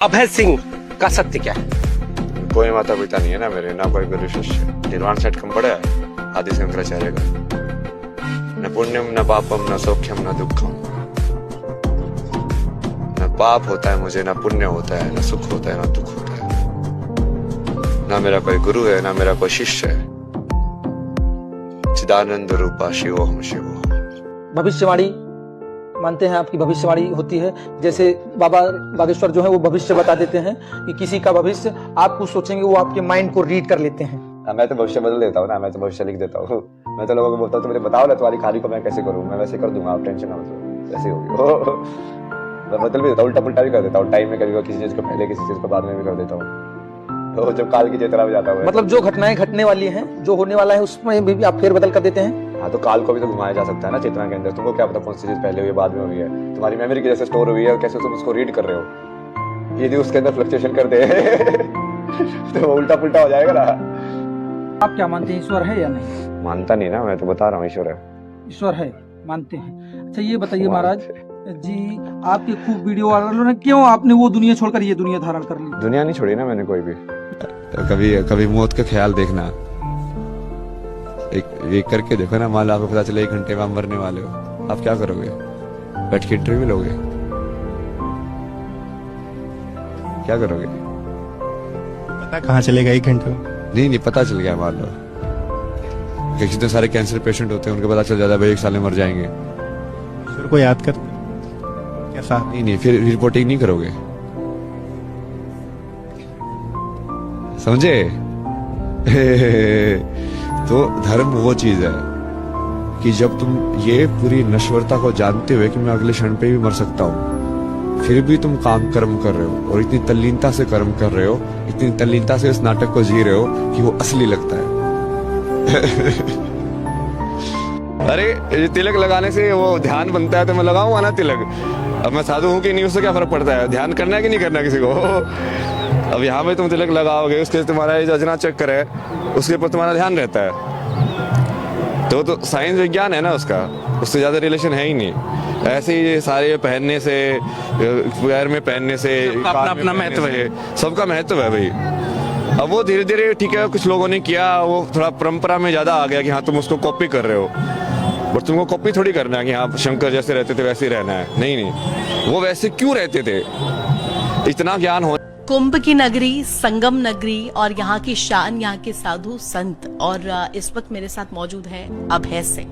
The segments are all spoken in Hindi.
अभय सिंह का सत्य क्या है? कोई माता पिता नहीं है ना मेरे, ना कोई गुरु शिष्य। निर्वाण सेट कम पड़ा है आदि शंकराचार्य का। न पुण्यम न पापम न सौख्यम न दुखम। न पाप होता है मुझे, न पुण्य होता है, न सुख होता है, न दुख होता है। ना मेरा कोई गुरु है, ना मेरा कोई शिष्य है। चिदानंद रूपा शिवोहम शिवोहम। भविष्यवाणी मानते हैं आपकी भविष्यवाणी होती है, जैसे बाबा बागेश्वर जो है वो भविष्य बता देते हैं कि किसी का भविष्य आप कुछ सोचेंगे वो आपके माइंड को रीड कर लेते हैं। मैं तो भविष्य बदल देता हूँ ना, मैं तो भविष्य लिख देता हूँ। मैं तो लोगों को बोलता हूँ तो मुझे बताओ ना तुम्हारी खाली को मैं कैसे करूँ, मैं वैसे कर दूंगा, आप टेंशन ना मतलब वैसे होगी। मैं बदल भी देता हूँ, उल्टा पुल्टा भी कर देता हूँ। टाइम में कभी किसी चीज को पहले किसी चीज को बाद में भी कर देता हूँ। तो जब काल की चेतना में जाता हूँ, मतलब जो घटनाएं घटने वाली हैं, जो होने वाला है उसमें भी आप फेर बदल कर देते हैं। हाँ, तो काल को भी तो घुमाया जा सकता है ना चेतना के अंदर। तुमको क्या पता कौन सी चीज पहले हुई बाद में हुई है? तुम्हारी मेमोरी कैसे स्टोर हुई है और कैसे तुम उसको रीड कर रहे हो। यदि उसके अंदर फ्लक्चुएशन कर दे तो वो उल्टा पुल्टा हो जाएगा ना। आप क्या मानते हैं, ईश्वर है या नहीं? मानता नहीं ना, मैं तो बता रहा हूँ ईश्वर है। ईश्वर है, मानते हैं। अच्छा ये बताइए महाराज जी, आपकी खूब वीडियो वायरल है, क्यों आपने वो दुनिया छोड़कर ये दुनिया धारण कर ली? दुनिया नहीं छोड़ी ना मैंने कोई भी। कभी कभी मौत का ख्याल देखना, एक करके देखो ना, मान लो आपको पता चले 1 घंटे में आप मरने वाले हो, आप क्या करोगे? बैठ के इंटरव्यू लोगे? क्या करोगे? पता कहाँ चलेगा 1 घंटे में? नहीं पता चल गया, मान लो कितने सारे कैंसर पेशेंट होते हैं, उनको पता चल जाता है भाई 1 साल में मर जाएंगे। ईश्वर को याद कर कैसा? नहीं फिर रिपोर्टिंग नहीं करोगे, समझे? तो धर्म वो चीज है कि जब तुम ये पूरी नश्वरता को जानते हुए कि मैं अगले क्षण पे भी मर सकता हूँ, फिर भी तुम कर्म कर रहे हो और इतनी तल्लीनता से कर्म कर रहे हो, इतनी तल्लीनता से इस नाटक को जी रहे हो कि वो असली लगता है। अरे तिलक लगाने से वो ध्यान बनता है, तो मैं लगाऊंगा ना तिलक। अब मैं साधु हूँ कि नहीं, उससे क्या फर्क पड़ता है? ध्यान करना है कि नहीं करना किसी को। अब यहाँ पे तुम तिलक लगाओगे, उसके तुम्हारा ये अजना चक्कर है, उसके ऊपर तुम्हारा ध्यान रहता है। तो साइंस विज्ञान है ना उसका, उससे ज्यादा रिलेशन है ही नहीं। ऐसे ही ये सारे पहनने से, पैर में पहनने से अपना महत्व है, सबका महत्व है भाई। अब वो धीरे धीरे ठीक है, कुछ लोगों ने किया, वो थोड़ा परंपरा में ज्यादा आ गया कि हाँ तुम उसको कॉपी कर रहे हो, बट तुमको कॉपी थोड़ी करना है कि हाँ शंकर जैसे रहते थे वैसे ही रहना है। नहीं, वो वैसे क्यों रहते थे? इतना ज्ञान हो। कुंभ की नगरी, संगम नगरी और यहाँ की शान, यहाँ के साधु संत। और इस वक्त मेरे साथ मौजूद है अभय सिंह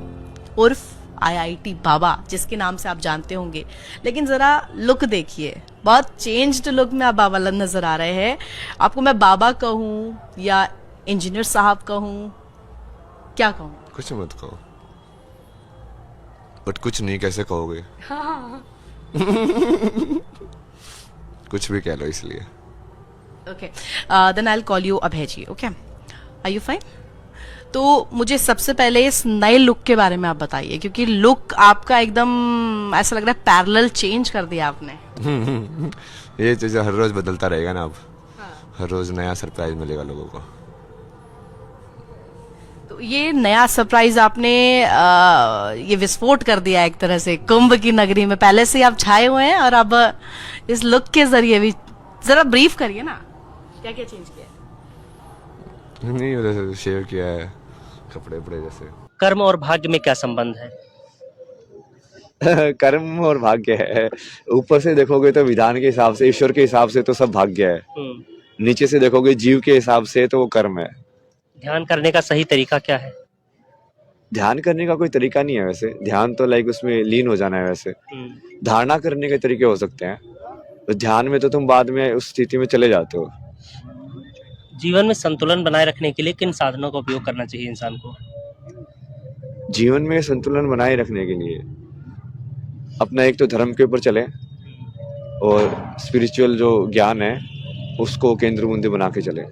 उर्फ IIT बाबा, जिसके नाम से आप जानते होंगे। लेकिन जरा लुक देखिए, बहुत चेंज्ड लुक में आप बाबा नजर आ रहे हैं। आपको मैं बाबा कहूँ या इंजीनियर साहब कहूँ, क्या कहूँ? कुछ मत कहो, बट कुछ नहीं कैसे कहोगे? कुछ भी कह लो इसलिए। Okay, then I'll call you Abhay ji. Okay, are you fine? तो मुझे सबसे पहले इस नए लुक के बारे में आप बताइए, क्योंकि लुक आपका एकदम ऐसा लग रहा है पैरेलल चेंज कर दिया आपने। ये चीज हर रोज बदलता रहेगा ना, अब हर रोज नया सरप्राइज मिलेगा लोगों को। तो ये नया सरप्राइज आपने ये विस्फोट कर दिया एक तरह से कुंभ की नगरी में। पहले से आप छाए हुए हैं और अब इस लुक के जरिए भी जरा ब्रीफ करिए ना, क्या क्या चेंज किया? नहीं, जैसे शेव किया है, कपड़े जैसे। कर्म और भाग्य में क्या संबंध है? कर्म और भाग्य है, ऊपर से देखोगे तो विधान के हिसाब से, ईश्वर के हिसाब से तो सब भाग्य है। नीचे से देखोगे जीव के हिसाब से तो वो कर्म है। ध्यान करने का सही तरीका क्या है? ध्यान करने का कोई तरीका नहीं है वैसे। ध्यान तो लाइक उसमें लीन हो जाना है वैसे। धारणा करने के तरीके हो सकते हैं, तो ध्यान में तो तुम बाद में उस स्थिति में चले जाते हो। जीवन में संतुलन बनाए रखने के लिए किन साधनों का उपयोग करना चाहिए इंसान को? जीवन में संतुलन बनाए रखने के लिए अपना एक तो धर्म के ऊपर चले और स्पिरिचुअल जो ज्ञान है उसको केंद्र बिंदु बना के चले।